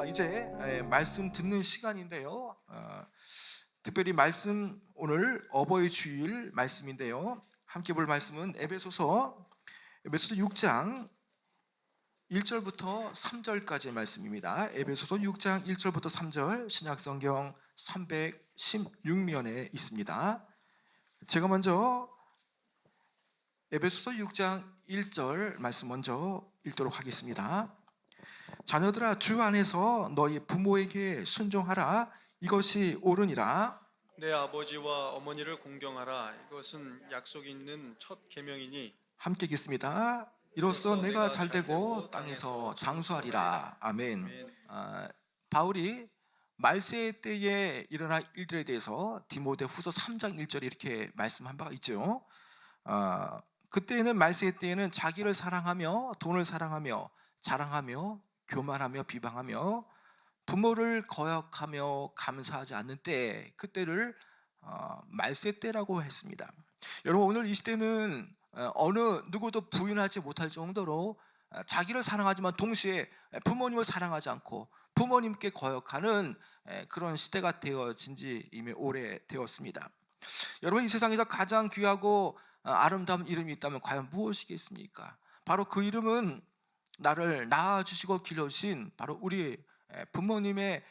이제 말씀 듣는 시간인데요. 특별히 말씀 오늘 어버이 주일 말씀인데요. 함께 볼 말씀은 에베소서 6장 1절부터 3절까지의 말씀입니다. 에베소서 6장 1절부터 3절 신약성경 316면에 있습니다. 제가 먼저 에베소서 6장 1절 말씀 먼저 읽도록 하겠습니다. 자녀들아, 주 안에서 너희 부모에게 순종하라. 이것이 옳으니라. 내 아버지와 어머니를 공경하라. 이것은 약속 있는 첫 계명이니. 함께 읽겠습니다. 이로써 내가 잘되고 땅에서 장수하리라. 아멘. 바울이 말세 때에 일어날 일들에 대해서 디모데후서 3장 1절에 이렇게 말씀한 바가 있죠. 그때는 말세 때에는 자기를 사랑하며 돈을 사랑하며 자랑하며 교만하며 비방하며 부모를 거역하며 감사하지 않는 때, 그때를 말세 때라고 했습니다. 여러분, 오늘 이 시대는 어느 누구도 부인하지 못할 정도로 자기를 사랑하지만 동시에 부모님을 사랑하지 않고 부모님께 거역하는 그런 시대가 되어진 지 이미 오래되었습니다. 여러분, 이 세상에서 가장 귀하고 아름다운 이름이 있다면 과연 무엇이겠습니까? 바로 그 이름은 나를 낳아주시고 길러주신 바로 우리 부모님의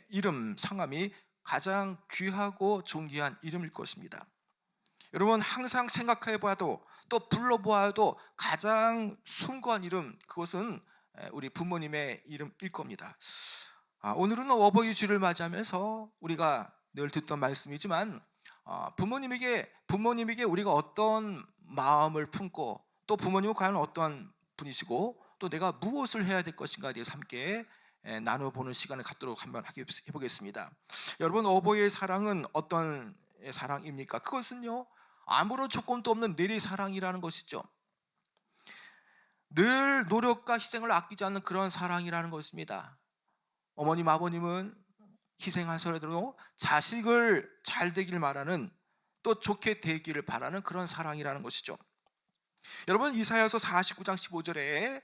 이름, 성함이 가장 귀하고 존귀한 이름일 것입니다. 여러분, 항상 생각해 보아도 또 불러보아도 가장 숭고한 이름, 그것은 우리 부모님의 이름일 겁니다. 오늘은 어버이 주를 맞이하면서 우리가 늘 듣던 말씀이지만 부모님에게 우리가 어떤 마음을 품고 또 부모님은 과연 어떤 분이시고 또 내가 무엇을 해야 될 것인가에 대해서 함께 나눠보는 시간을 갖도록 한번 해보겠습니다. 여러분, 어버이의 사랑은 어떤 사랑입니까? 그것은요, 아무런 조건도 없는 내리 사랑이라는 것이죠. 늘 노력과 희생을 아끼지 않는 그런 사랑이라는 것입니다. 어머님, 아버님은 희생하서라도 자식을 잘 되길 바라는, 또 좋게 되기를 바라는 그런 사랑이라는 것이죠. 여러분, 이사야서 49장 15절에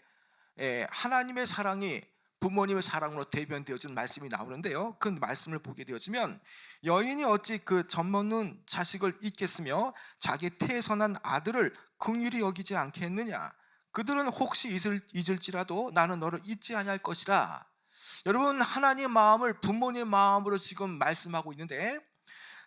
하나님의 사랑이 부모님의 사랑으로 대변되어진 말씀이 나오는데요, 그 말씀을 보게 되어지면 여인이 어찌 그 젖먹는 자식을 잊겠으며 자기 태에서 난 아들을 긍휼히 여기지 않겠느냐. 그들은 혹시 잊을지라도 나는 너를 잊지 아니할 것이라. 여러분, 하나님의 마음을 부모님의 마음으로 지금 말씀하고 있는데,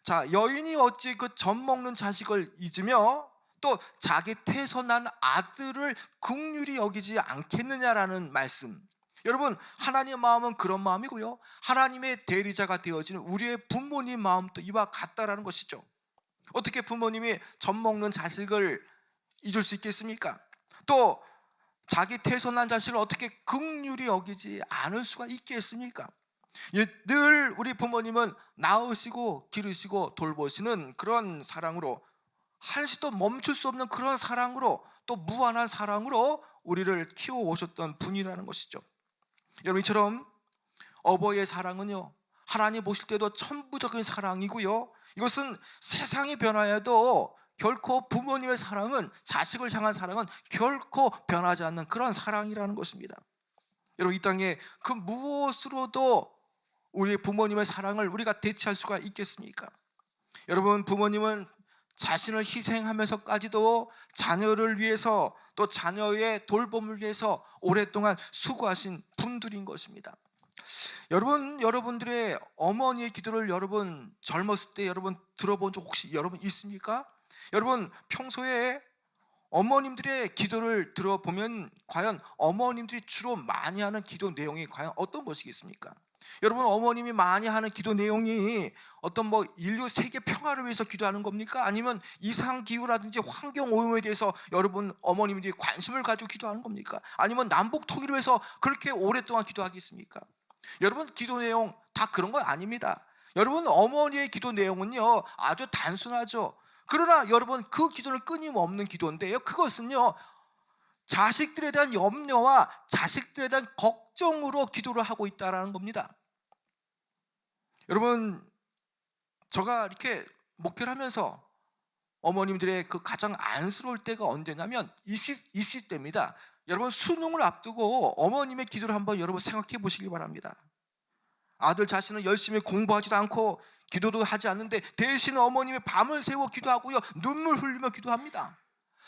자, 여인이 어찌 그 젖먹는 자식을 잊으며 또 자기 태에서 난 아들을 긍휼히 여기지 않겠느냐라는 말씀. 여러분, 하나님의 마음은 그런 마음이고요, 하나님의 대리자가 되어지는 우리의 부모님 마음도 이와 같다라는 것이죠. 어떻게 부모님이 젖먹는 자식을 잊을 수 있겠습니까? 또 자기 태에서 난 자식을 어떻게 긍휼히 여기지 않을 수가 있겠습니까? 늘 우리 부모님은 낳으시고 기르시고 돌보시는 그런 사랑으로, 한시도 멈출 수 없는 그런 사랑으로, 또 무한한 사랑으로 우리를 키워오셨던 분이라는 것이죠. 여러분, 이처럼 어버이의 사랑은요, 하나님 보실 때도 천부적인 사랑이고요, 이것은 세상이 변화해도 결코 부모님의 사랑은, 자식을 향한 사랑은 결코 변하지 않는 그런 사랑이라는 것입니다. 여러분, 이 땅에 그 무엇으로도 우리 부모님의 사랑을 우리가 대체할 수가 있겠습니까? 여러분, 부모님은 자신을 희생하면서까지도 자녀를 위해서, 또 자녀의 돌봄을 위해서 오랫동안 수고하신 분들인 것입니다. 여러분들의 어머니의 기도를 여러분 젊었을 때 여러분 들어본 적 혹시 여러분 있습니까? 여러분, 평소에 어머님들의 기도를 들어보면 과연 어머님들이 주로 많이 하는 기도 내용이 과연 어떤 것이겠습니까? 여러분, 어머님이 많이 하는 기도 내용이 어떤 인류 세계 평화를 위해서 기도하는 겁니까? 아니면 이상기후라든지 환경오염에 대해서 여러분 어머님들이 관심을 가지고 기도하는 겁니까? 아니면 남북 통일을 위해서 그렇게 오랫동안 기도하겠습니까? 여러분, 기도 내용 다 그런 거 아닙니다. 여러분, 어머니의 기도 내용은요 아주 단순하죠. 그러나 여러분, 그 기도는 끊임없는 기도인데요, 그것은요 자식들에 대한 염려와 자식들에 대한 걱정으로 기도를 하고 있다는 겁니다. 여러분, 제가 이렇게 목회를 하면서 어머님들의 그 가장 안쓰러울 때가 언제냐면 입시 때입니다. 여러분, 수능을 앞두고 어머님의 기도를 한번 여러분 생각해 보시기 바랍니다. 아들 자신은 열심히 공부하지도 않고 기도도 하지 않는데 대신 어머님이 밤을 새워 기도하고요, 눈물 흘리며 기도합니다.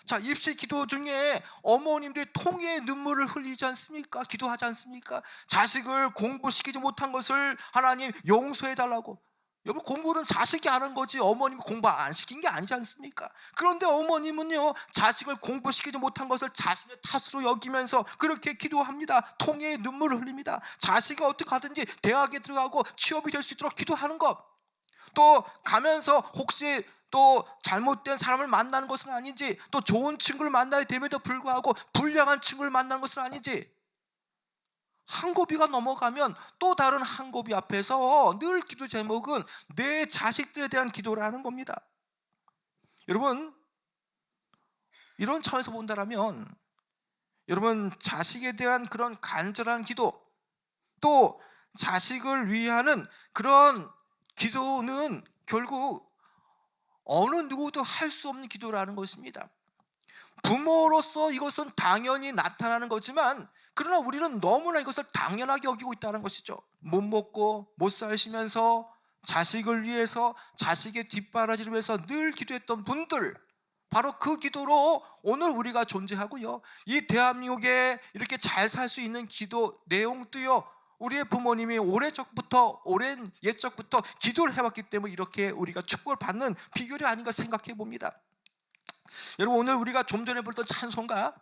자, 입시 기도 중에 어머님들이 통에 눈물을 흘리지 않습니까? 기도하지 않습니까? 자식을 공부시키지 못한 것을 하나님 용서해 달라고. 여러분, 공부는 자식이 하는 거지 어머님이 공부 안 시킨 게 아니지 않습니까? 그런데 어머님은요, 자식을 공부시키지 못한 것을 자신의 탓으로 여기면서 그렇게 기도합니다. 통에 눈물을 흘립니다. 자식이 어떻게 하든지 대학에 들어가고 취업이 될 수 있도록 기도하는 것, 또 가면서 혹시 또 잘못된 사람을 만나는 것은 아닌지, 또 좋은 친구를 만나야 됨에도 불구하고 불량한 친구를 만나는 것은 아닌지, 한 고비가 넘어가면 또 다른 한 고비 앞에서 늘 기도 제목은 내 자식들에 대한 기도라는 겁니다. 여러분, 이런 차원에서 본다면 여러분, 자식에 대한 그런 간절한 기도, 또 자식을 위하는 그런 기도는 결국 어느 누구도 할 수 없는 기도라는 것입니다. 부모로서 이것은 당연히 나타나는 거지만, 그러나 우리는 너무나 이것을 당연하게 여기고 있다는 것이죠. 못 먹고 못 살시면서 자식을 위해서, 자식의 뒷바라지를 위해서 늘 기도했던 분들, 바로 그 기도로 오늘 우리가 존재하고요, 이 대한민국에 이렇게 잘 살 수 있는 기도 내용도요, 우리의 부모님이 오랜 옛적부터 기도를 해왔기 때문에 이렇게 우리가 축복을 받는 비결이 아닌가 생각해 봅니다. 여러분, 오늘 우리가 좀 전에 불렀던 찬송가,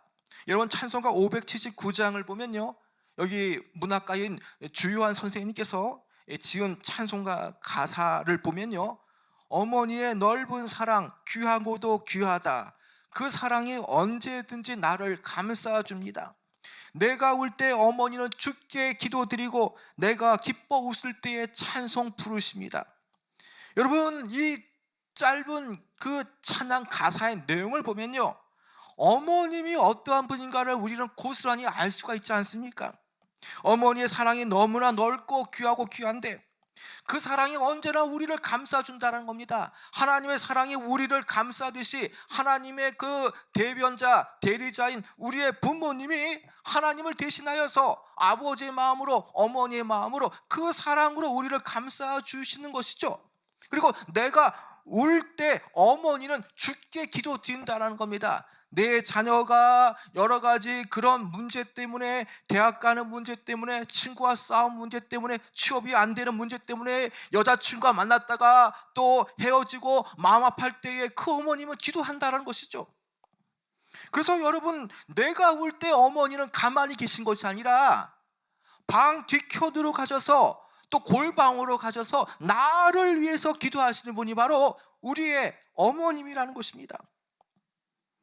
여러분 찬송가 579장을 보면요, 여기 문학가인 주요한 선생님께서 지은 찬송가 가사를 보면요, 어머니의 넓은 사랑 귀하고도 귀하다. 그 사랑이 언제든지 나를 감싸줍니다. 내가 울 때 어머니는 주께 기도드리고 내가 기뻐 웃을 때에 찬송 부르십니다. 여러분, 이 짧은 그 찬양 가사의 내용을 보면요, 어머님이 어떠한 분인가를 우리는 고스란히 알 수가 있지 않습니까? 어머니의 사랑이 너무나 넓고 귀하고 귀한데 그 사랑이 언제나 우리를 감싸준다는 겁니다. 하나님의 사랑이 우리를 감싸듯이 하나님의 그 대변자, 대리자인 우리의 부모님이 하나님을 대신하여서 아버지의 마음으로, 어머니의 마음으로, 그 사랑으로 우리를 감싸주시는 것이죠. 그리고 내가 울 때 어머니는 주께 기도드린다는 겁니다. 내 자녀가 여러 가지 그런 문제 때문에, 대학 가는 문제 때문에, 친구와 싸움 문제 때문에, 취업이 안 되는 문제 때문에 여자친구가 만났다가 또 헤어지고 마음 아플 때에 그 어머님은 기도한다는 것이죠. 그래서 여러분, 내가 울 때 어머니는 가만히 계신 것이 아니라 방 뒤편으로 가셔서, 또 골방으로 가셔서 나를 위해서 기도하시는 분이 바로 우리의 어머님이라는 것입니다.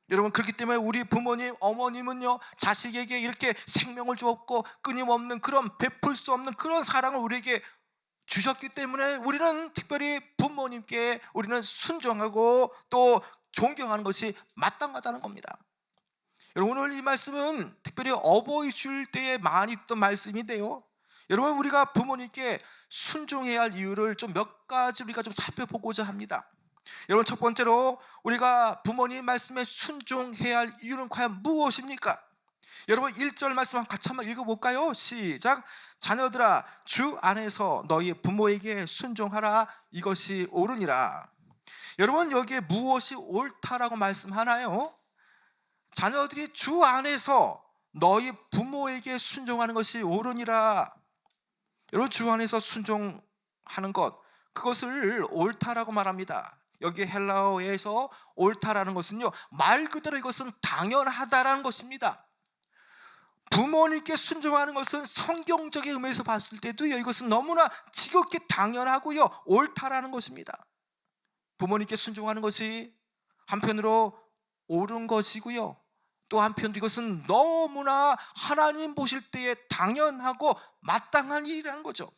여러분, 그렇기 때문에 우리 부모님, 어머님은요, 자식에게 이렇게 생명을 주었고 끊임없는 그런 베풀 수 없는 그런 사랑을 우리에게 주셨기 때문에 우리는 특별히 부모님께 우리는 순종하고 또 존경하는 것이 마땅하다는 겁니다. 여러분, 오늘 이 말씀은 특별히 어버이 주일 때에 많이 있던 말씀인데요, 여러분, 우리가 부모님께 순종해야 할 이유를 좀 몇 가지 우리가 좀 살펴보고자 합니다. 여러분, 첫 번째로 우리가 부모님 말씀에 순종해야 할 이유는 과연 무엇입니까? 여러분, 1절 말씀 같이 한번 읽어볼까요? 시작. 자녀들아, 주 안에서 너희 부모에게 순종하라. 이것이 옳으니라. 여러분, 여기에 무엇이 옳다라고 말씀하나요? 자녀들이 주 안에서 너희 부모에게 순종하는 것이 옳으니라. 여러분, 주 안에서 순종하는 것, 그것을 옳다라고 말합니다. 여기 헬라어에서 옳다라는 것은요, 말 그대로 이것은 당연하다라는 것입니다. 부모님께 순종하는 것은 성경적인 의미에서 봤을 때도요, 이것은 너무나 지극히 당연하고요, 옳다라는 것입니다. 부모님께 순종하는 것이 한편으로 옳은 것이고요, 또 한편으로 이것은 너무나 하나님 보실 때에 당연하고 마땅한 일이라는 거죠.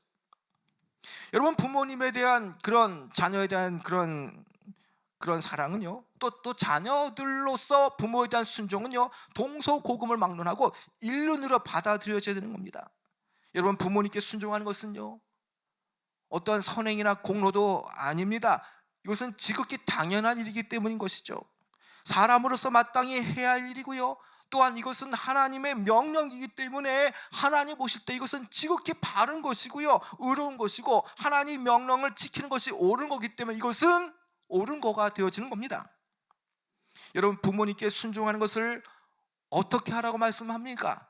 여러분, 부모님에 대한 그런, 자녀에 대한 그런 사랑은요, 또 자녀들로서 부모에 대한 순종은요, 동서고금을 막론하고 일륜으로 받아들여져야 되는 겁니다. 여러분, 부모님께 순종하는 것은요, 어떠한 선행이나 공로도 아닙니다. 이것은 지극히 당연한 일이기 때문인 것이죠. 사람으로서 마땅히 해야 할 일이고요, 또한 이것은 하나님의 명령이기 때문에 하나님 보실 때 이것은 지극히 바른 것이고요, 의로운 것이고 하나님 명령을 지키는 것이 옳은 거기 때문에 이것은 옳은 거가 되어지는 겁니다. 여러분, 부모님께 순종하는 것을 어떻게 하라고 말씀합니까?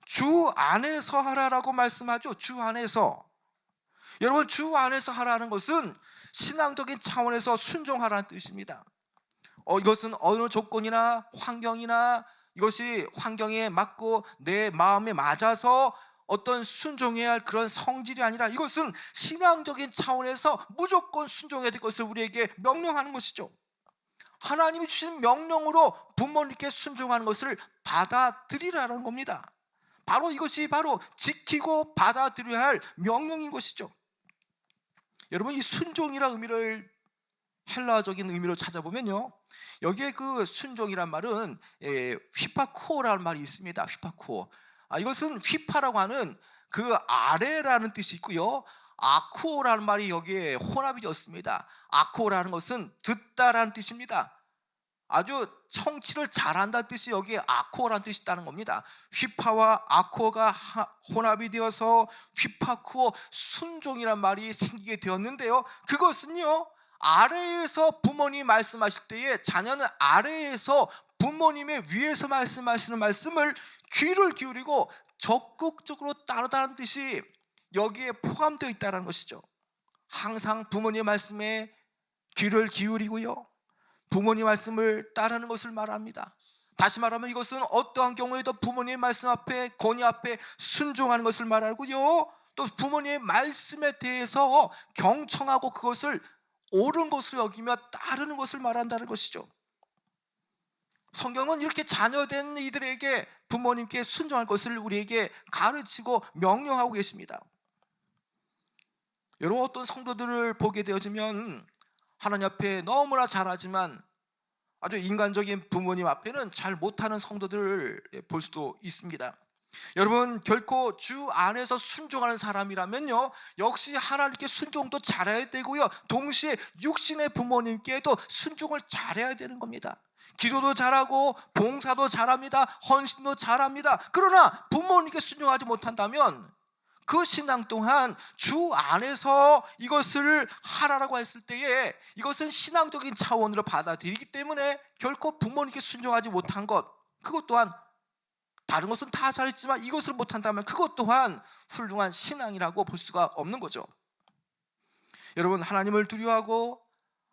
주 안에서 하라라고 말씀하죠. 주 안에서. 여러분, 주 안에서 하라는 것은 신앙적인 차원에서 순종하라는 뜻입니다. 이것은 어느 조건이나 환경이나 이것이 환경에 맞고 내 마음에 맞아서 어떤 순종해야 할 그런 성질이 아니라 이것은 신앙적인 차원에서 무조건 순종해야 될 것을 우리에게 명령하는 것이죠. 하나님이 주신 명령으로 부모님께 순종하는 것을 받아들이라는 겁니다. 바로 이것이 바로 지키고 받아들여야 할 명령인 것이죠. 여러분, 이 순종이라는 의미를 헬라적인 의미로 찾아보면요, 여기에 그 순종이란 말은 휘파쿠오라는 말이 있습니다. 휘파쿠오. 이것은 휘파라고 하는 그 아래라는 뜻이 있고요, 아쿠오라는 말이 여기에 혼합이 되었습니다. 아쿠오라는 것은 듣다라는 뜻입니다. 아주 청취를 잘한다는 뜻이 여기에 아코라는 뜻이 있다는 겁니다. 휘파와 아코가 혼합이 되어서 휘파쿠오, 순종이란 말이 생기게 되었는데요, 그것은요, 아래에서 부모님이 말씀하실 때에 자녀는 아래에서 부모님의 위에서 말씀하시는 말씀을 귀를 기울이고 적극적으로 따르다는 뜻이 여기에 포함되어 있다는 것이죠. 항상 부모님의 말씀에 귀를 기울이고요, 부모님 말씀을 따르는 것을 말합니다. 다시 말하면 이것은 어떠한 경우에도 부모님의 말씀 앞에, 권위 앞에 순종하는 것을 말하고요, 또 부모님의 말씀에 대해서 경청하고 그것을 옳은 것으로 여기며 따르는 것을 말한다는 것이죠. 성경은 이렇게 자녀된 이들에게 부모님께 순종할 것을 우리에게 가르치고 명령하고 계십니다. 여러분, 어떤 성도들을 보게 되어지면 하나님 앞에 너무나 잘하지만 아주 인간적인 부모님 앞에는 잘 못하는 성도들을 볼 수도 있습니다. 여러분, 결코 주 안에서 순종하는 사람이라면요, 역시 하나님께 순종도 잘해야 되고요, 동시에 육신의 부모님께도 순종을 잘해야 되는 겁니다. 기도도 잘하고 봉사도 잘합니다. 헌신도 잘합니다. 그러나 부모님께 순종하지 못한다면 그 신앙 또한 주 안에서 이것을 하라라고 했을 때에 이것은 신앙적인 차원으로 받아들이기 때문에 결코 부모님께 순종하지 못한 것, 그것 또한 다른 것은 다 잘했지만 이것을 못한다면 그것 또한 훌륭한 신앙이라고 볼 수가 없는 거죠. 여러분, 하나님을 두려워하고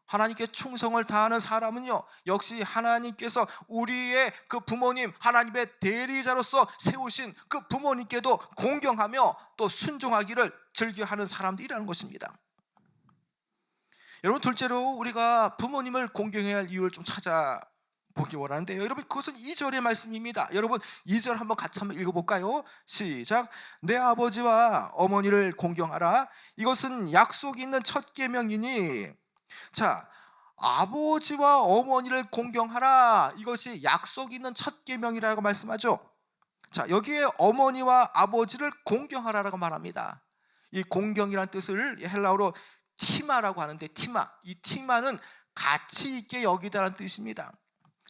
하나님께 충성을 다하는 사람은요, 역시 하나님께서 우리의 그 부모님, 하나님의 대리자로서 세우신 그 부모님께도 공경하며 또 순종하기를 즐겨하는 사람들이라는 것입니다. 여러분, 둘째로 우리가 부모님을 공경해야 할 이유를 좀 찾아보기 원하는데요, 여러분, 그것은 2절의 말씀입니다. 여러분, 2절 한번 같이 한번 읽어볼까요? 시작. 내 아버지와 어머니를 공경하라. 이것은 약속이 있는 첫 계명이니. 자, 아버지와 어머니를 공경하라, 이것이 약속이 있는 첫 계명이라고 말씀하죠. 자, 여기에 어머니와 아버지를 공경하라라고 말합니다. 이 공경이라는 뜻을 헬라어로 티마라고 하는데, 이 티마는 가치 있게 여기다라는 뜻입니다.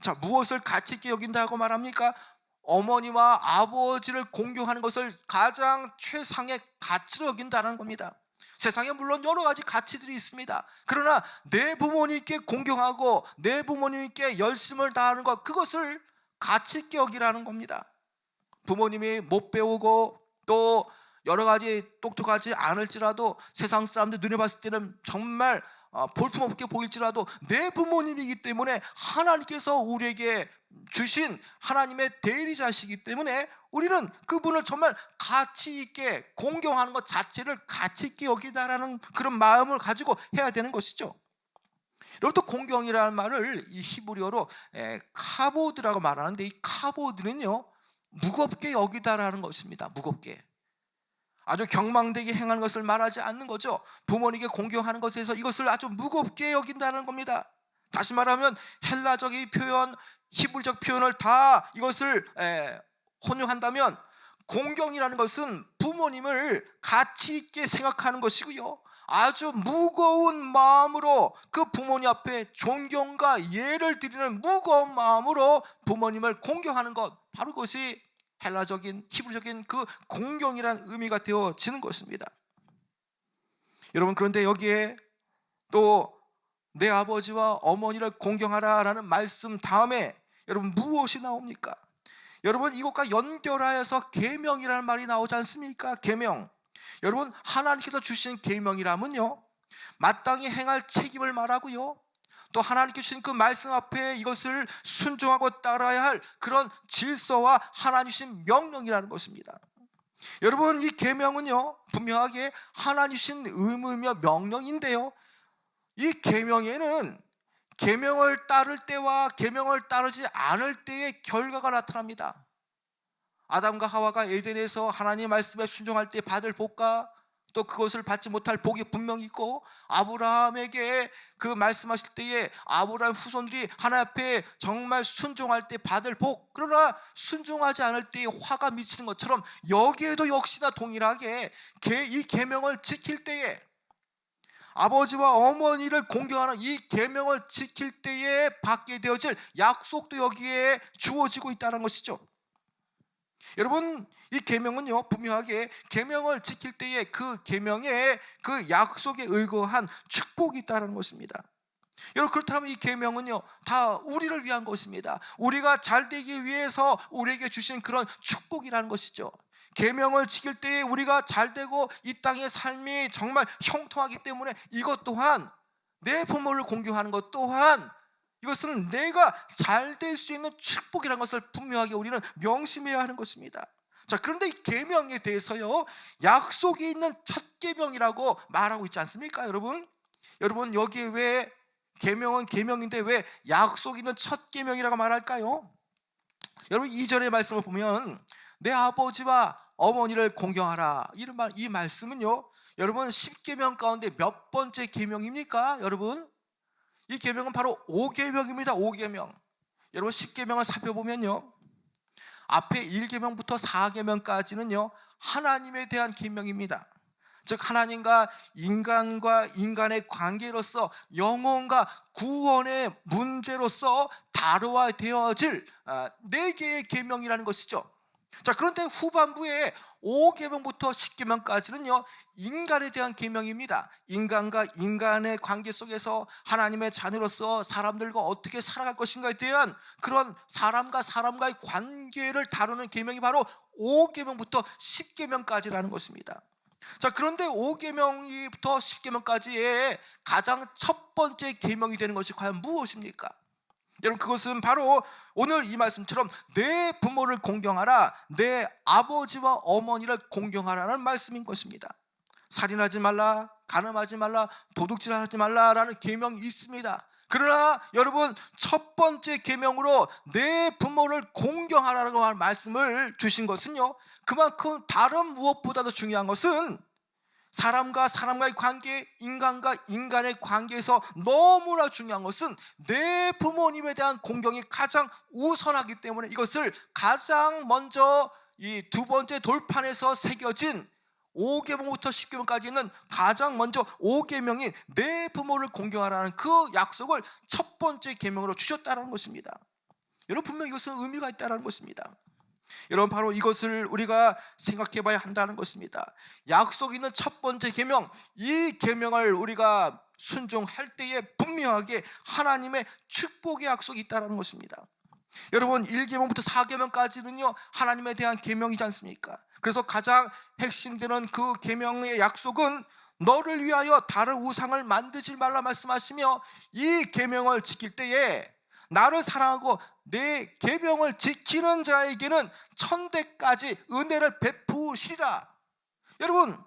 자, 무엇을 가치 있게 여긴다고 말합니까? 어머니와 아버지를 공경하는 것을 가장 최상의 가치로 여긴다는 겁니다. 세상에 물론 여러 가지 가치들이 있습니다. 그러나 내 부모님께 공경하고 내 부모님께 열심을 다하는 것, 그것을 가치 있게 여기라는 겁니다. 부모님이 못 배우고 또 여러 가지 똑똑하지 않을지라도 세상 사람들 눈에 봤을 때는 정말 볼품없게 보일지라도 내 부모님이기 때문에 하나님께서 우리에게 주신 하나님의 대리자시기 때문에 우리는 그분을 정말 가치 있게 공경하는 것 자체를 가치 있게 여기다라는 그런 마음을 가지고 해야 되는 것이죠. 여러분, 또 공경이라는 말을 이 히브리어로 카보드라고 말하는데, 이 카보드는요, 무겁게 여기다라는 것입니다. 무겁게, 아주 경망되게 행하는 것을 말하지 않는 거죠. 부모님께 공경하는 것에서 이것을 아주 무겁게 여긴다는 겁니다. 다시 말하면 헬라적인 표현, 히브리적 표현을 다 이것을 혼용한다면 공경이라는 것은 부모님을 가치 있게 생각하는 것이고요, 아주 무거운 마음으로 그 부모님 앞에 존경과 예를 드리는 무거운 마음으로 부모님을 공경하는 것, 바로 그것이 헬라적인 히브리적인 그 공경이라는 의미가 되어지는 것입니다. 여러분, 그런데 여기에 또 내 아버지와 어머니를 공경하라라는 말씀 다음에 여러분 무엇이 나옵니까? 여러분, 이것과 연결하여서 계명이라는 말이 나오지 않습니까? 계명. 여러분, 하나님께서 주신 계명이라면요, 마땅히 행할 책임을 말하고요, 또 하나님께 주신 그 말씀 앞에 이것을 순종하고 따라야 할 그런 질서와 하나님 주신 명령이라는 것입니다. 여러분, 이 계명은요 분명하게 하나님 주신 의무이며 명령인데요, 이 계명에는 계명을 따를 때와 계명을 따르지 않을 때의 결과가 나타납니다. 아담과 하와가 에덴에서 하나님의 말씀에 순종할 때 받을 복과 또 그것을 받지 못할 복이 분명히 있고, 아브라함에게 그 말씀하실 때에 아브라함 후손들이 하나님 앞에 정말 순종할 때 받을 복, 그러나 순종하지 않을 때에 화가 미치는 것처럼 여기에도 역시나 동일하게 이 계명을 지킬 때에, 아버지와 어머니를 공경하는 이 계명을 지킬 때에 받게 되어질 약속도 여기에 주어지고 있다는 것이죠. 여러분, 이 계명은요 분명하게 계명을 지킬 때에 그 계명에 그 약속에 의거한 축복이 있다는 것입니다. 여러분, 그렇다면 이 계명은요 다 우리를 위한 것입니다. 우리가 잘 되기 위해서 우리에게 주신 그런 축복이라는 것이죠. 계명을 지킬 때에 우리가 잘 되고 이 땅의 삶이 정말 형통하기 때문에 이것 또한, 내 부모를 공경하는 것 또한, 이것은 내가 잘 될 수 있는 축복이라는 것을 분명하게 우리는 명심해야 하는 것입니다. 자, 그런데 이 계명에 대해서요 약속이 있는 첫 계명이라고 말하고 있지 않습니까? 여러분 여기에 왜 계명은 계명인데 왜 약속이 있는 첫 계명이라고 말할까요? 여러분, 2절의 말씀을 보면 내 아버지와 어머니를 공경하라, 이 말씀은요 여러분 10계명 가운데 몇 번째 계명입니까? 여러분, 이 계명은 바로 5계명입니다. 5계명. 여러분, 10계명을 살펴보면요 앞에 1계명부터 4계명까지는요 하나님에 대한 계명입니다. 즉 하나님과 인간의 관계로서 영혼과 구원의 문제로서 다루어되어질 4개의 계명이라는 것이죠. 자, 그런데 후반부에 5계명부터 10계명까지는요 인간에 대한 계명입니다. 인간과 인간의 관계 속에서 하나님의 자녀로서 사람들과 어떻게 살아갈 것인가에 대한 그런 사람과 사람과의 관계를 다루는 계명이 바로 5계명부터 10계명까지라는 것입니다. 자, 그런데 5계명부터 10계명까지의 가장 첫 번째 계명이 되는 것이 과연 무엇입니까? 여러분, 그것은 바로 오늘 이 말씀처럼 내 부모를 공경하라, 내 아버지와 어머니를 공경하라는 말씀인 것입니다. 살인하지 말라, 간음하지 말라, 도둑질하지 말라라는 계명이 있습니다. 그러나 여러분, 첫 번째 계명으로 내 부모를 공경하라고 말씀을 주신 것은요 그만큼 다른 무엇보다도 중요한 것은 사람과 사람과의 관계, 인간과 인간의 관계에서 너무나 중요한 것은 내 부모님에 대한 공경이 가장 우선하기 때문에 이것을 가장 먼저 이 두 번째 돌판에서 새겨진 5계명부터 10계명까지는 가장 먼저 5계명인 내 부모를 공경하라는 그 약속을 첫 번째 계명으로 주셨다는 것입니다. 여러분, 분명히 이것은 의미가 있다는 것입니다. 여러분, 바로 이것을 우리가 생각해 봐야 한다는 것입니다. 약속 있는 첫 번째 계명, 이 계명을 우리가 순종할 때에 분명하게 하나님의 축복의 약속이 있다는 것입니다. 여러분, 1계명부터 4계명까지는요 하나님에 대한 계명이지 않습니까? 그래서 가장 핵심되는 그 계명의 약속은 너를 위하여 다른 우상을 만들지 말라 말씀하시며, 이 계명을 지킬 때에 나를 사랑하고 내 계명을 지키는 자에게는 천대까지 은혜를 베푸시리라. 여러분,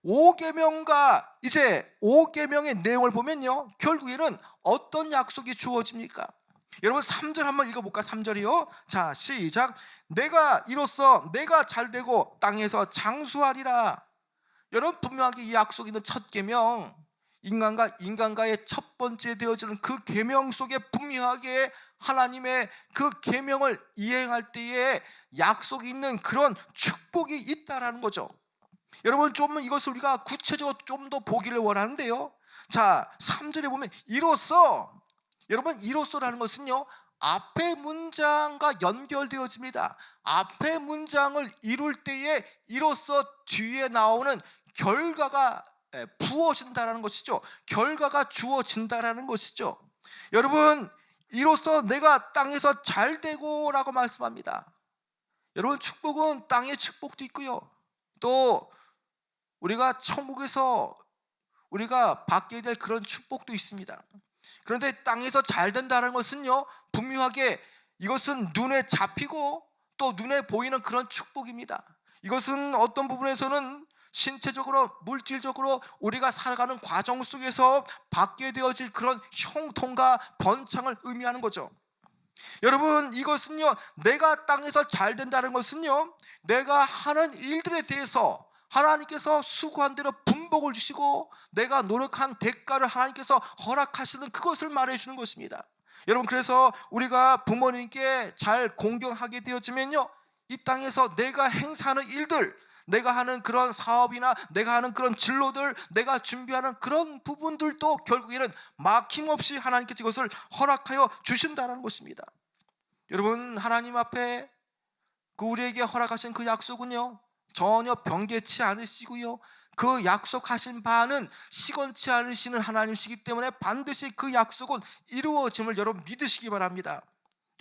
5계명과 이제 5계명의 내용을 보면요 결국에는 어떤 약속이 주어집니까? 여러분, 3절 한번 읽어볼까? 3절이요. 자, 시작. 내가 이로써 내가 잘되고 땅에서 장수하리라. 여러분, 분명하게 이 약속 있는 첫 계명, 인간과 인간과의 첫 번째 되어지는 그 계명 속에 분명하게 하나님의 그 계명을 이행할 때에 약속이 있는 그런 축복이 있다라는 거죠. 여러분 좀 이것을 우리가 구체적으로 좀 더 보기를 원하는데요. 자, 3절에 보면 이로써, 여러분 이로써라는 것은요, 앞의 문장과 연결되어집니다. 앞의 문장을 이룰 때에 이로써 뒤에 나오는 결과가 부어진다라는 것이죠. 결과가 주어진다라는 것이죠. 여러분, 이로써 내가 땅에서 잘되고라고 말씀합니다. 여러분, 축복은 땅의 축복도 있고요, 또 우리가 천국에서 우리가 받게 될 그런 축복도 있습니다. 그런데 땅에서 잘 된다는 것은요, 분명하게 이것은 눈에 잡히고 또 눈에 보이는 그런 축복입니다. 이것은 어떤 부분에서는 신체적으로, 물질적으로 우리가 살아가는 과정 속에서 받게 되어질 그런 형통과 번창을 의미하는 거죠. 여러분, 이것은요, 내가 땅에서 잘 된다는 것은요, 내가 하는 일들에 대해서 하나님께서 수고한 대로 분복을 주시고 내가 노력한 대가를 하나님께서 허락하시는 그것을 말해주는 것입니다. 여러분, 그래서 우리가 부모님께 잘 공경하게 되어지면요, 이 땅에서 내가 행사하는 일들, 내가 하는 그런 사업이나 내가 하는 그런 진로들, 내가 준비하는 그런 부분들도 결국에는 막힘없이 하나님께서 이것을 허락하여 주신다는 것입니다. 여러분, 하나님 앞에 그 우리에게 허락하신 그 약속은요, 전혀 변개치 않으시고요, 그 약속하신 바는 시건치 않으시는 하나님이시기 때문에 반드시 그 약속은 이루어짐을 여러분 믿으시기 바랍니다.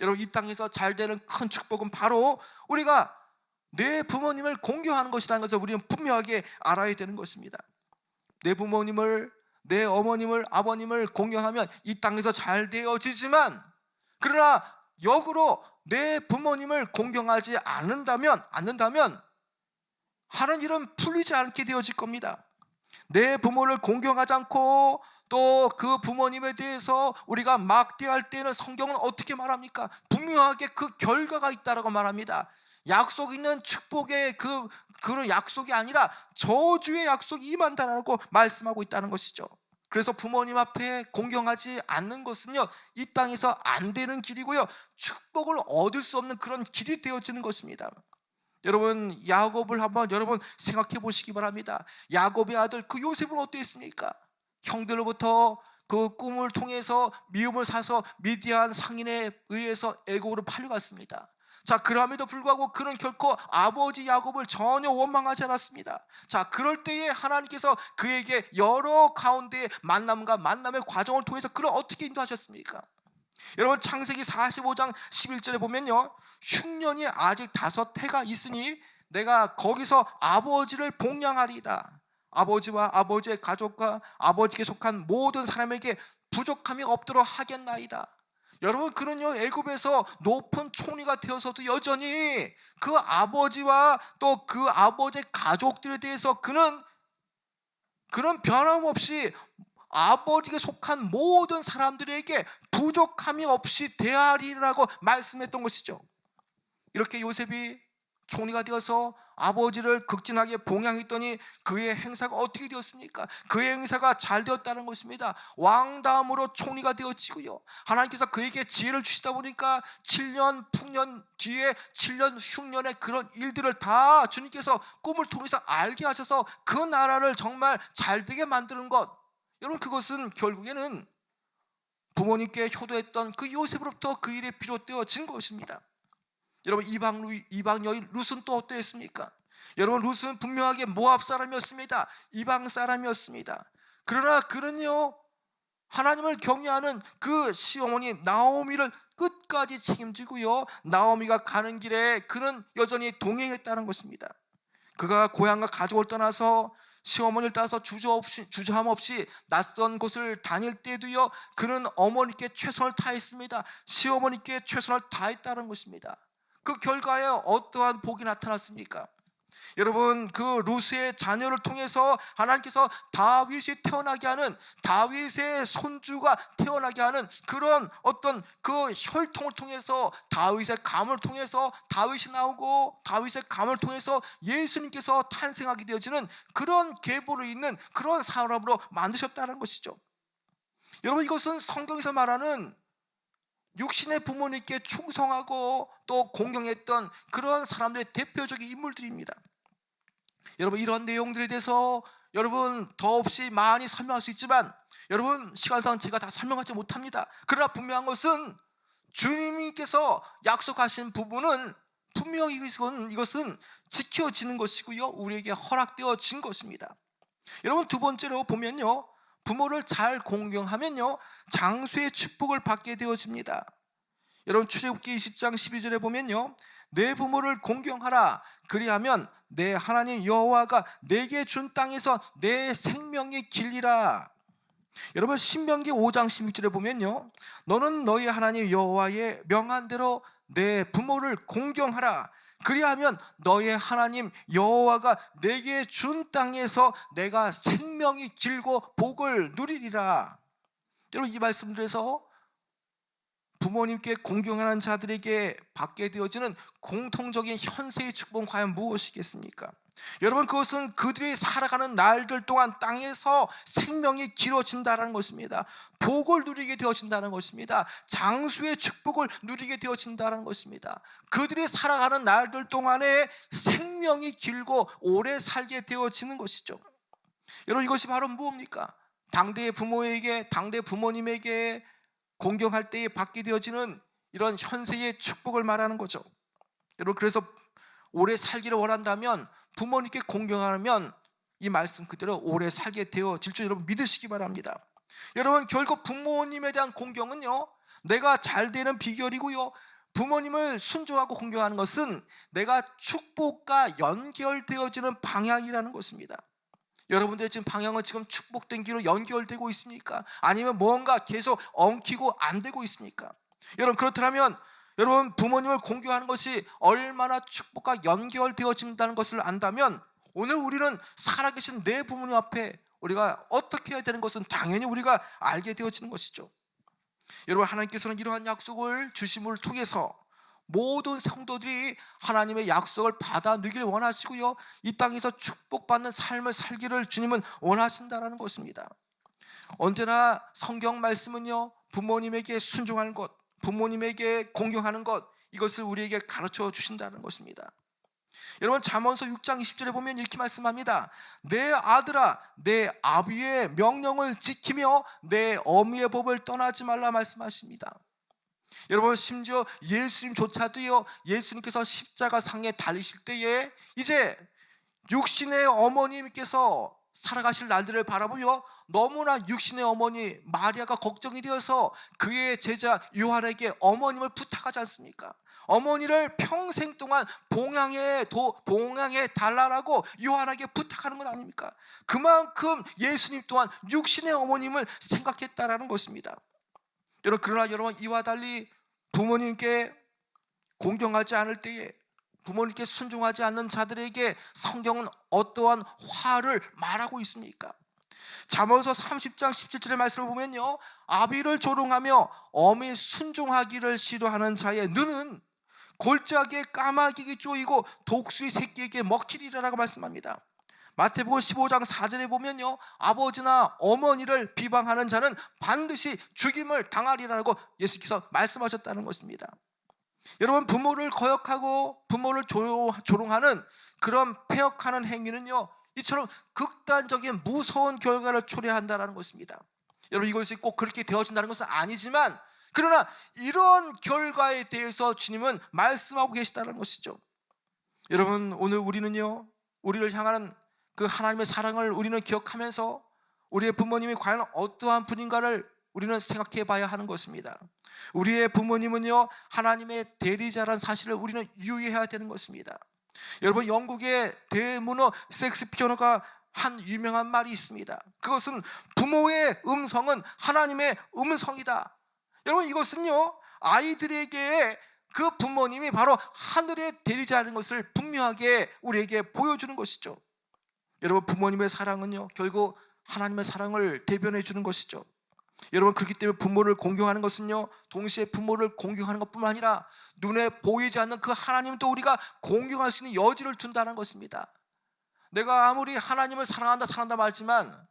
여러분, 이 땅에서 잘 되는 큰 축복은 바로 우리가 내 부모님을 공경하는 것이라는 것을 우리는 분명하게 알아야 되는 것입니다. 내 부모님을, 내 어머님을, 아버님을 공경하면 이 땅에서 잘 되어지지만, 그러나 역으로 내 부모님을 공경하지 않는다면 하는 일은 풀리지 않게 되어질 겁니다. 내 부모를 공경하지 않고 또 그 부모님에 대해서 우리가 막대할 때는 성경은 어떻게 말합니까? 분명하게 그 결과가 있다라고 말합니다. 약속 있는 축복의 그런 약속이 아니라 저주의 약속이 임한다라고 말씀하고 있다는 것이죠. 그래서 부모님 앞에 공경하지 않는 것은요, 이 땅에서 안 되는 길이고요, 축복을 얻을 수 없는 그런 길이 되어지는 것입니다. 여러분, 야곱을 한번 여러분 생각해 보시기 바랍니다. 야곱의 아들 그 요셉은 어땠습니까? 형들로부터 그 꿈을 통해서 미움을 사서 미디안 상인에 의해서 애굽으로 팔려갔습니다. 자, 그럼에도 불구하고 그는 결코 아버지 야곱을 전혀 원망하지 않았습니다. 자, 그럴 때에 하나님께서 그에게 여러 가운데 만남과 만남의 과정을 통해서 그를 어떻게 인도하셨습니까? 여러분, 창세기 45장 11절에 보면요, 흉년이 아직 5해가 있으니 내가 거기서 아버지를 복량하리이다. 아버지와 아버지의 가족과 아버지께 속한 모든 사람에게 부족함이 없도록 하겠나이다. 여러분, 그는요, 애굽에서 높은 총리가 되어서도 여전히 그 아버지와 또 그 아버지의 가족들에 대해서 그는 변함없이 아버지에게 속한 모든 사람들에게 부족함이 없이 대하리라고 말씀했던 것이죠. 이렇게 요셉이 총리가 되어서 아버지를 극진하게 봉양했더니 그의 행사가 어떻게 되었습니까? 그의 행사가 잘 되었다는 것입니다. 왕 다음으로 총리가 되어지고요, 하나님께서 그에게 지혜를 주시다 보니까 7년 풍년 뒤에 7년 흉년의 그런 일들을 다 주님께서 꿈을 통해서 알게 하셔서 그 나라를 정말 잘 되게 만드는 것, 여러분, 그것은 결국에는 부모님께 효도했던 그 요셉으로부터 그 일이 비롯되어진 것입니다. 여러분, 이방 여인 룻은 또 어떠했습니까? 여러분, 룻은 분명하게 모압 사람이었습니다. 이방 사람이었습니다. 그러나 그는요, 하나님을 경외하는 그 시어머니 나오미를 끝까지 책임지고요, 나오미가 가는 길에 그는 여전히 동행했다는 것입니다. 그가 고향과 가족을 떠나서 시어머니를 따라서 주저함 없이 낯선 곳을 다닐 때도요, 그는 어머니께 최선을 다했습니다. 시어머니께 최선을 다했다는 것입니다. 그 결과에 어떠한 복이 나타났습니까? 여러분, 그 루스의 자녀를 통해서 하나님께서 다윗이 태어나게 하는, 다윗의 손주가 태어나게 하는 그런 어떤 그 혈통을 통해서, 다윗의 가문을 통해서 다윗이 나오고 다윗의 가문을 통해서 예수님께서 탄생하게 되어지는 그런 계보를 잇는 그런 사람으로 만드셨다는 것이죠. 여러분, 이것은 성경에서 말하는 육신의 부모님께 충성하고 또 공경했던 그런 사람들의 대표적인 인물들입니다. 여러분, 이런 내용들에 대해서 여러분 더없이 많이 설명할 수 있지만 여러분 시간상 제가 다 설명하지 못합니다. 그러나 분명한 것은 주님께서 약속하신 부분은 분명히 이것은 지켜지는 것이고요, 우리에게 허락되어진 것입니다. 여러분, 두 번째로 보면요, 부모를 잘 공경하면요 장수의 축복을 받게 되어집니다. 여러분, 출애굽기 20장 12절에 보면요, 내 부모를 공경하라. 그리하면 내 하나님 여호와가 내게 준 땅에서 내 생명이 길리라. 여러분, 신명기 5장 16절에 보면요, 너는 너희 하나님 여호와의 명한 대로 내 부모를 공경하라. 그리하면 너의 하나님 여호와가 내게 준 땅에서 내가 생명이 길고 복을 누리리라. 여러분, 이 말씀들에서 부모님께 공경하는 자들에게 받게 되어지는 공통적인 현세의 축복은 과연 무엇이겠습니까? 여러분, 그것은 그들이 살아가는 날들 동안 땅에서 생명이 길어진다는 것입니다. 복을 누리게 되어진다는 것입니다. 장수의 축복을 누리게 되어진다는 것입니다. 그들이 살아가는 날들 동안에 생명이 길고 오래 살게 되어지는 것이죠. 여러분, 이것이 바로 무엇입니까? 당대의 부모에게, 당대 부모님에게 공경할 때에 받게 되어지는 이런 현세의 축복을 말하는 거죠. 여러분, 그래서 오래 살기를 원한다면 부모님께 공경하면 이 말씀 그대로 오래 살게 되어질 줄 여러분 믿으시기 바랍니다. 여러분, 결국 부모님에 대한 공경은요, 내가 잘 되는 비결이고요, 부모님을 순종하고 공경하는 것은 내가 축복과 연결되어지는 방향이라는 것입니다. 여러분들의 지금 방향은 지금 축복된 길로 연결되고 있습니까? 아니면 뭔가 계속 엉키고 안 되고 있습니까? 여러분, 그렇다면 여러분, 부모님을 공경하는 것이 얼마나 축복과 연결되어진다는 것을 안다면 오늘 우리는 살아계신 내 부모님 앞에 우리가 어떻게 해야 되는 것은 당연히 우리가 알게 되어지는 것이죠. 여러분, 하나님께서는 이러한 약속을 주심을 통해서 모든 성도들이 하나님의 약속을 받아 누기를 원하시고요, 이 땅에서 축복받는 삶을 살기를 주님은 원하신다는 것입니다. 언제나 성경 말씀은요, 부모님에게 순종하는 것, 부모님에게 공경하는 것, 이것을 우리에게 가르쳐 주신다는 것입니다. 여러분, 잠언서 6장 20절에 보면 이렇게 말씀합니다. 내 아들아, 내 아비의 명령을 지키며 내 어미의 법을 떠나지 말라 말씀하십니다. 여러분, 심지어 예수님조차도요, 예수님께서 십자가 상에 달리실 때에 이제 육신의 어머님께서 살아가실 날들을 바라보며 너무나 육신의 어머니 마리아가 걱정이 되어서 그의 제자 요한에게 어머님을 부탁하지 않습니까? 어머니를 평생 동안 봉양해 달라라고 요한에게 부탁하는 건 아닙니까? 그만큼 예수님 또한 육신의 어머님을 생각했다라는 것입니다. 여러분, 그러나 여러분, 이와 달리 부모님께 공경하지 않을 때에, 부모님께 순종하지 않는 자들에게 성경은 어떠한 화를 말하고 있습니까? 잠언서 30장 17절의 말씀을 보면요, 아비를 조롱하며 어미 순종하기를 싫어하는 자의 눈은 골짜기에 까마귀가 쪼이고 독수리 새끼에게 먹히리라라고 말씀합니다. 마태복음 15장 4절에 보면요, 아버지나 어머니를 비방하는 자는 반드시 죽임을 당하리라고 예수께서 말씀하셨다는 것입니다. 여러분, 부모를 거역하고 부모를 조롱하는 그런 폐역하는 행위는요, 이처럼 극단적인 무서운 결과를 초래한다는 것입니다. 여러분, 이것이 꼭 그렇게 되어진다는 것은 아니지만, 그러나 이런 결과에 대해서 주님은 말씀하고 계시다는 것이죠. 여러분, 오늘 우리는요, 우리를 향하는 그 하나님의 사랑을 우리는 기억하면서 우리의 부모님이 과연 어떠한 분인가를 우리는 생각해 봐야 하는 것입니다. 우리의 부모님은요, 하나님의 대리자라는 사실을 우리는 유의해야 되는 것입니다. 여러분, 영국의 대문어 섹스피어너가 한 유명한 말이 있습니다. 그것은 부모의 음성은 하나님의 음성이다. 여러분, 이것은요, 아이들에게 그 부모님이 바로 하늘의 대리자라는 것을 분명하게 우리에게 보여주는 것이죠. 여러분, 부모님의 사랑은요, 결국 하나님의 사랑을 대변해 주는 것이죠. 여러분, 그렇기 때문에 부모를 공경하는 것은요, 동시에 부모를 공경하는 것뿐만 아니라 눈에 보이지 않는 그 하나님도 우리가 공경할 수 있는 여지를 둔다는 것입니다. 내가 아무리 하나님을 사랑한다 말지만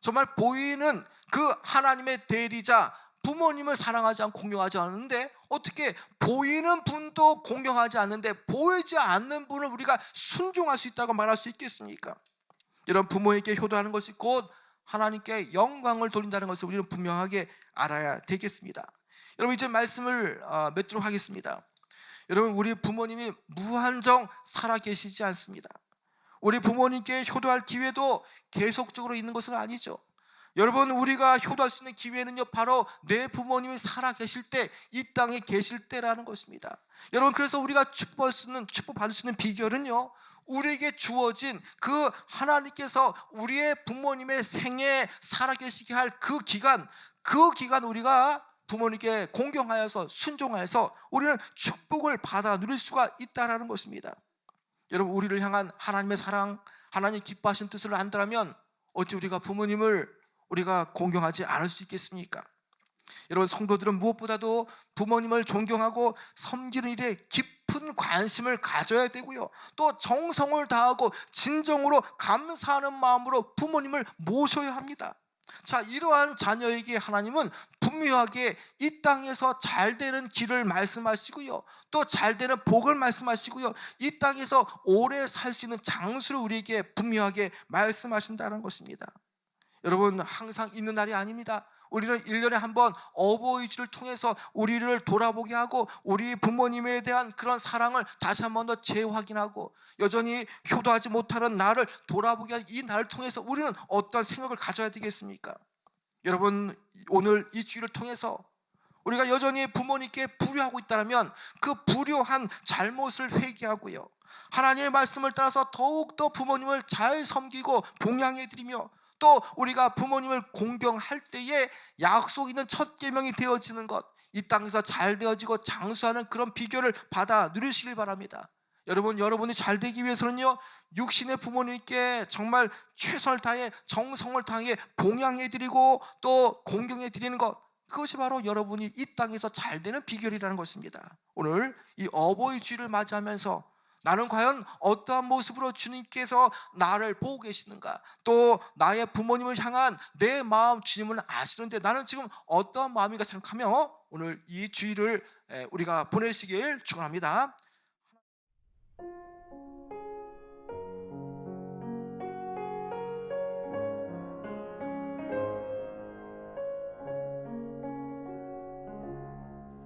정말 보이는 그 하나님의 대리자, 부모님을 사랑하지 않고 공경하지 않는데 어떻게 보이는 분도 공경하지 않는데 보이지 않는 분을 우리가 순종할 수 있다고 말할 수 있겠습니까? 이런 부모에게 효도하는 것이 곧 하나님께 영광을 돌린다는 것을 우리는 분명하게 알아야 되겠습니다. 여러분, 이제 말씀을 맺도록 하겠습니다. 여러분, 우리 부모님이 무한정 살아계시지 않습니다. 우리 부모님께 효도할 기회도 계속적으로 있는 것은 아니죠. 여러분, 우리가 효도할 수 있는 기회는요, 바로 내 부모님이 살아계실 때, 이 땅에 계실 때라는 것입니다. 여러분, 그래서 우리가 축복받을 수 있는 비결은요, 우리에게 주어진 그 하나님께서 우리의 부모님의 생에 살아계시게 할 그 기간 우리가 부모님께 공경하여서 순종하여서 우리는 축복을 받아 누릴 수가 있다는 것입니다. 여러분, 우리를 향한 하나님의 사랑, 하나님 기뻐하신 뜻을 안다면 어찌 우리가 부모님을 우리가 공경하지 않을 수 있겠습니까? 여러분, 성도들은 무엇보다도 부모님을 존경하고 섬기는 일에 깊은 관심을 가져야 되고요, 또 정성을 다하고 진정으로 감사하는 마음으로 부모님을 모셔야 합니다. 자, 이러한 자녀에게 하나님은 분명하게 이 땅에서 잘 되는 길을 말씀하시고요, 또 잘 되는 복을 말씀하시고요, 이 땅에서 오래 살 수 있는 장수를 우리에게 분명하게 말씀하신다는 것입니다. 여러분, 항상 있는 날이 아닙니다. 우리는 1년에 한 번 어버이주를 통해서 우리를 돌아보게 하고 우리 부모님에 대한 그런 사랑을 다시 한 번 더 재확인하고 여전히 효도하지 못하는 나를 돌아보게 하는 이 날을 통해서 우리는 어떤 생각을 가져야 되겠습니까? 여러분, 오늘 이 주일을 통해서 우리가 여전히 부모님께 불효하고 있다면 그 불효한 잘못을 회개하고요, 하나님의 말씀을 따라서 더욱더 부모님을 잘 섬기고 봉양해드리며 또 우리가 부모님을 공경할 때에 약속 있는 첫 계명이 되어지는 것, 이 땅에서 잘 되어지고 장수하는 그런 비결을 받아 누리시길 바랍니다. 여러분, 여러분이 잘 되기 위해서는요, 육신의 부모님께 정말 최선을 다해 정성을 다해 봉양해드리고 또 공경해드리는 것, 그것이 바로 여러분이 이 땅에서 잘 되는 비결이라는 것입니다. 오늘 이 어버이 주일을 맞이하면서 나는 과연 어떠한 모습으로 주님께서 나를 보고 계시는가, 또 나의 부모님을 향한 내 마음 주님은 아시는데 나는 지금 어떠한 마음인가 생각하며 오늘 이 주일을 우리가 보내시길 축원합니다.